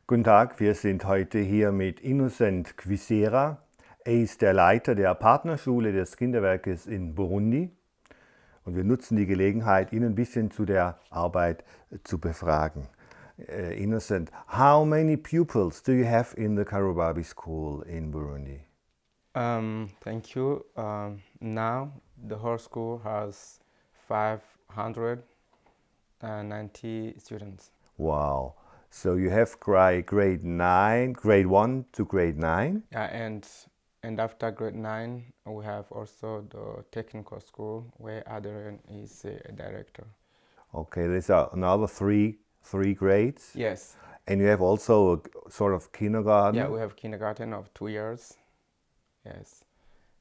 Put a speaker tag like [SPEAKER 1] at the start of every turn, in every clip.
[SPEAKER 1] Guten Tag, wir sind heute hier mit Innocent Kwizera. Er ist der Leiter der Partnerschule des Kinderwerkes in Burundi. Und wir nutzen die Gelegenheit, ihn ein bisschen zu der Arbeit zu befragen. Innocent, how many pupils do you have in the Karubabi School in Burundi?
[SPEAKER 2] Thank you. Now the whole school has 590 students.
[SPEAKER 1] Wow. So you have grade 9, grade 1 to grade 9?
[SPEAKER 2] Yeah, and after grade 9, we have also the technical school where Adrian is a director.
[SPEAKER 1] Okay, there's another three grades?
[SPEAKER 2] Yes.
[SPEAKER 1] And you have also a sort of kindergarten?
[SPEAKER 2] Yeah, we have kindergarten of 2 years. Yes.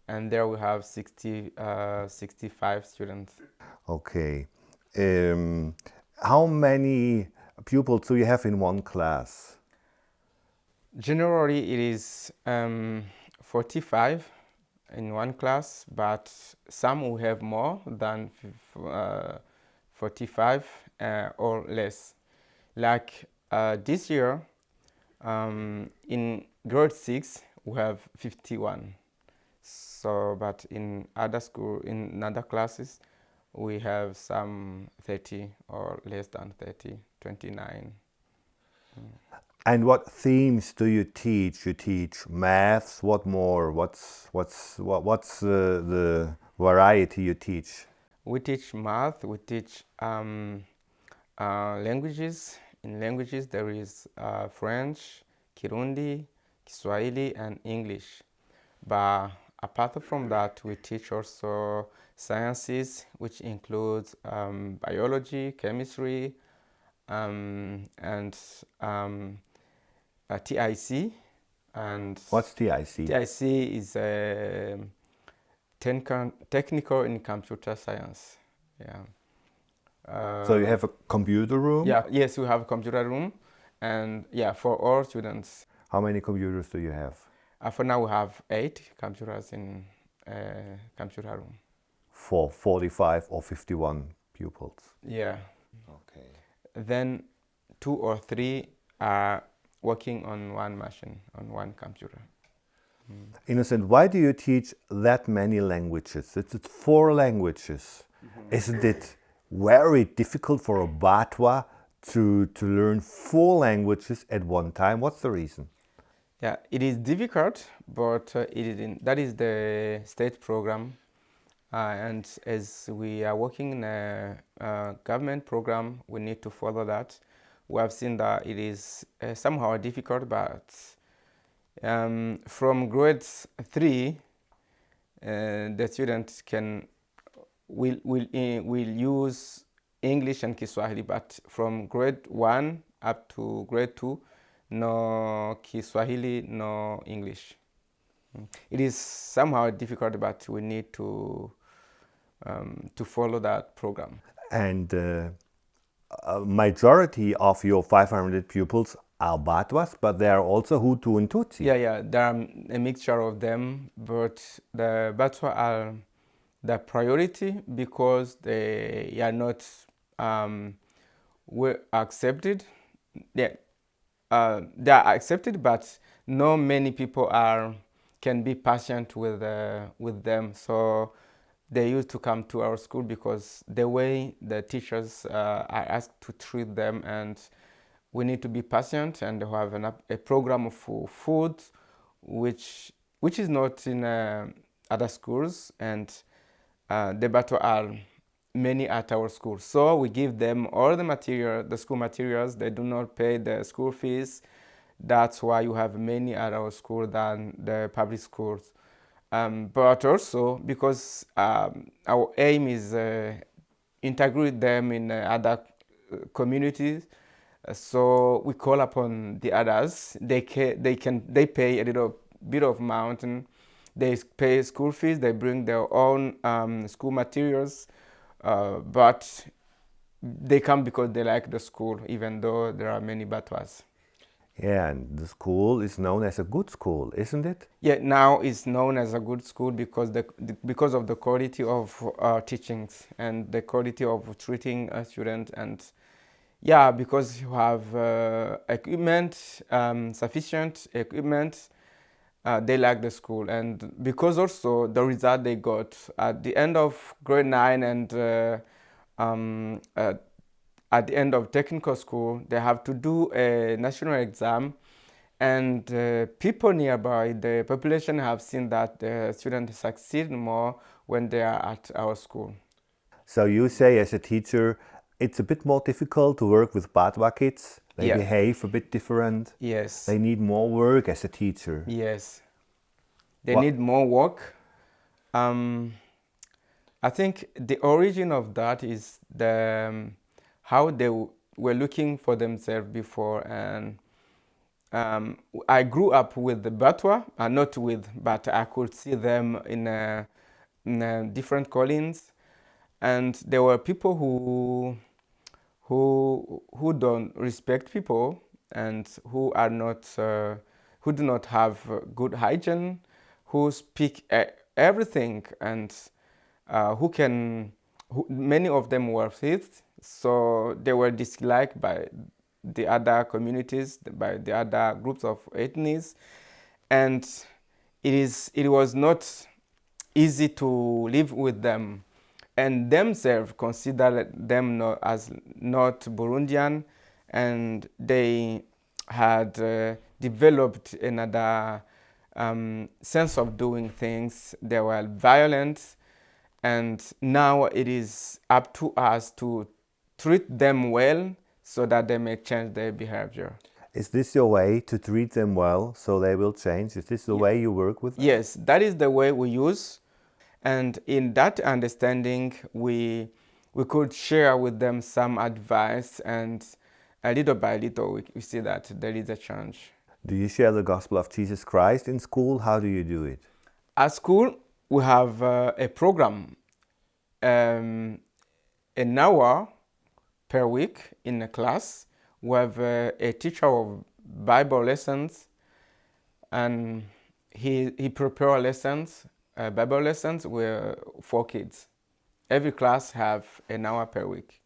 [SPEAKER 2] And there we have 65 students.
[SPEAKER 1] Okay. How many pupils do you have in one class?
[SPEAKER 2] Generally, it is 45 in one class, but some will have more than 45 or less. Like this year, in grade 6, we have 51. So, but in other school, in other classes, we have some 30 or less than 30, 29.
[SPEAKER 1] And what themes do you teach? You teach maths. What more? What's the variety you teach?
[SPEAKER 2] We teach math. We teach languages. In languages, there is French, Kirundi, Kiswahili, and English. But apart from that, we teach also sciences, which includes biology, chemistry, and TIC. And
[SPEAKER 1] What's TIC?
[SPEAKER 2] TIC is technical in computer science. Yeah.
[SPEAKER 1] So you have a computer room?
[SPEAKER 2] Yeah. Yes, we have a computer room, and yeah, for all students.
[SPEAKER 1] How many computers do you have?
[SPEAKER 2] For now, we have 8 computers in computer room.
[SPEAKER 1] For 45 or 51 pupils?
[SPEAKER 2] Yeah.
[SPEAKER 1] Okay.
[SPEAKER 2] Then 2 or 3 are working on one machine, on one computer.
[SPEAKER 1] Innocent, why do you teach that many languages? It's 4 languages. Isn't it very difficult for a Batwa to learn 4 languages at one time? What's the reason?
[SPEAKER 2] Yeah, it is difficult, but that is the state program. And as we are working in a government program, we need to follow that. We have seen that it is somehow difficult, but from grade 3, the students will use English and Kiswahili, but from grade 1 up to grade 2, no Kiswahili, no English. It is somehow difficult, but we need to follow that program.
[SPEAKER 1] And a majority of your 500 pupils are Batwas, but there are also Hutu and Tutsi.
[SPEAKER 2] Yeah, there are a mixture of them, but the Batwa are the priority because they are not accepted. They are accepted, but not many people can be patient with them. So they used to come to our school because the way the teachers are asked to treat them, and we need to be patient and have a program for food, which is not in other schools, and the battle are many at our school. So we give them all the school materials. They do not pay the school fees. That's why you have many at our school than the public schools. But also because our aim is integrate them in other communities. So we call upon the others. They pay a little bit of amount. They pay school fees. They bring their own school materials, but they come because they like the school, even though there are many Batwas.
[SPEAKER 1] Yeah, and the school is known as a good school, isn't it?
[SPEAKER 2] Yeah, now it's known as a good school because because of the quality of teachings and the quality of treating a student, and Yeah, because you have equipment, sufficient equipment, they like the school. And because also the result they got at the end of grade 9 and um, uh, at the end of technical school, they have to do a national exam. And people nearby, the population have seen that the students succeed more when they are at our school.
[SPEAKER 1] So you say as a teacher, it's a bit more difficult to work with Badwa kids. They
[SPEAKER 2] Yeah.
[SPEAKER 1] behave a bit different.
[SPEAKER 2] Yes.
[SPEAKER 1] They need more work as a teacher.
[SPEAKER 2] Yes. They
[SPEAKER 1] What?
[SPEAKER 2] need more work. I think the origin of that is how they were looking for themselves before. And I grew up with the Batwa, not with, but I could see them in different callings. And there were people who don't respect people and who do not have good hygiene, who speak everything, and many of them were thieves, so they were disliked by the other communities, by the other groups of ethnies, and it was not easy to live with them, and themselves consider them as not Burundian, and they had developed another sense of doing things. They were violent, and now it is up to us to treat them well so that they may change their behavior.
[SPEAKER 1] Is this your way to treat them well so they will change? Is this the way you work with them?
[SPEAKER 2] Yes, that is the way we use. And in that understanding, we could share with them some advice, and little by little, we see that there is a change.
[SPEAKER 1] Do you share the gospel of Jesus Christ in school? How do you do it?
[SPEAKER 2] At school, we have a program, an hour per week in a class. We have a teacher of Bible lessons, and he prepares lessons, Bible lessons for kids. Every class have an hour per week.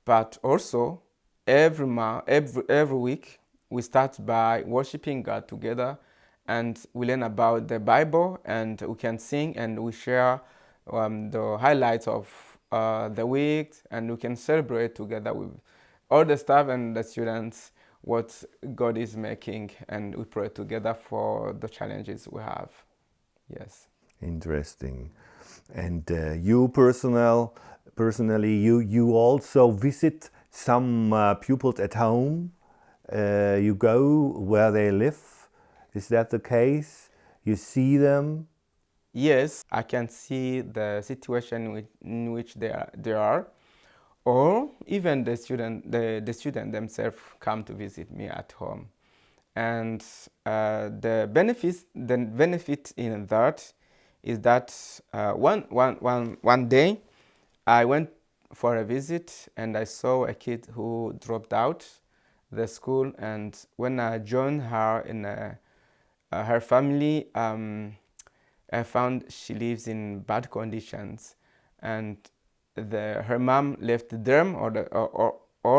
[SPEAKER 2] But also, every week, we start by worshiping God together, and we learn about the Bible, and we can sing, and we share the highlights of the week, and we can celebrate together with all the staff and the students what God is making, and we pray together for the challenges we have. Yes.
[SPEAKER 1] Interesting. And you personally, you also visit some pupils at home. You go where they live. Is that the case? You see them?
[SPEAKER 2] Yes, I can see the situation in which they are, or even the student themselves come to visit me at home, and the benefit in that is that one day I went for a visit, and I saw a kid who dropped out the school, and when I joined her in her family, I found she lives in bad conditions, and her mom left them or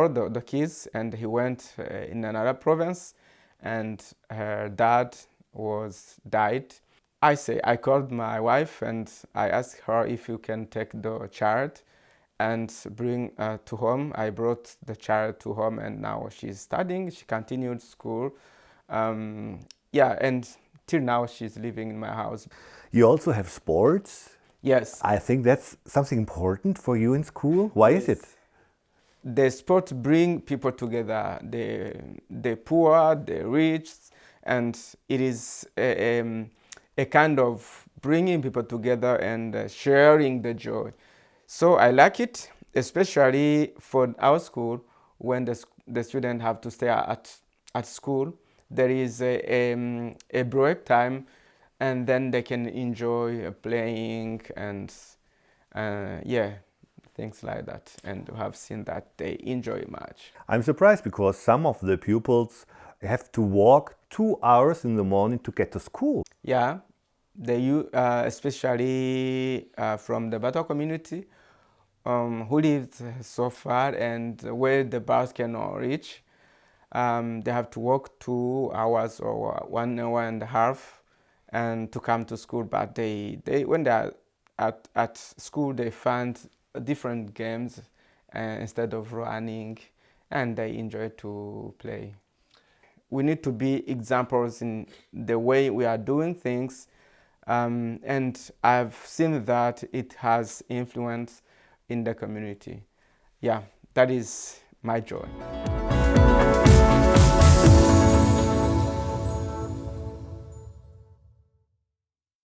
[SPEAKER 2] the kids, and he went in another province, and her dad was died. I called my wife, and I asked her if you can take the child and bring to home. I brought the child to home, and now she's studying. She continued school. Yeah, and till now she's living in my house.
[SPEAKER 1] You also have sports.
[SPEAKER 2] Yes.
[SPEAKER 1] I think that's something important for you in school. Why is it?
[SPEAKER 2] The sports bring people together, the poor, the rich, and it is a kind of bringing people together and sharing the joy. So I like it, especially for our school, when the students have to stay at school. There is a break time, and then they can enjoy playing and yeah, things like that. And we have seen that they enjoy much.
[SPEAKER 1] I'm surprised because some of the pupils have to walk 2 hours in the morning to get to school.
[SPEAKER 2] Yeah, especially from the Bata community, who live so far and where the bus cannot reach. They have to walk 2 hours or 1 hour and a half and to come to school. But they when they are at school, they find different games instead of running, and they enjoy to play. We need to be examples in the way we are doing things, and I've seen that it has influence in the community. Yeah, that is my joy.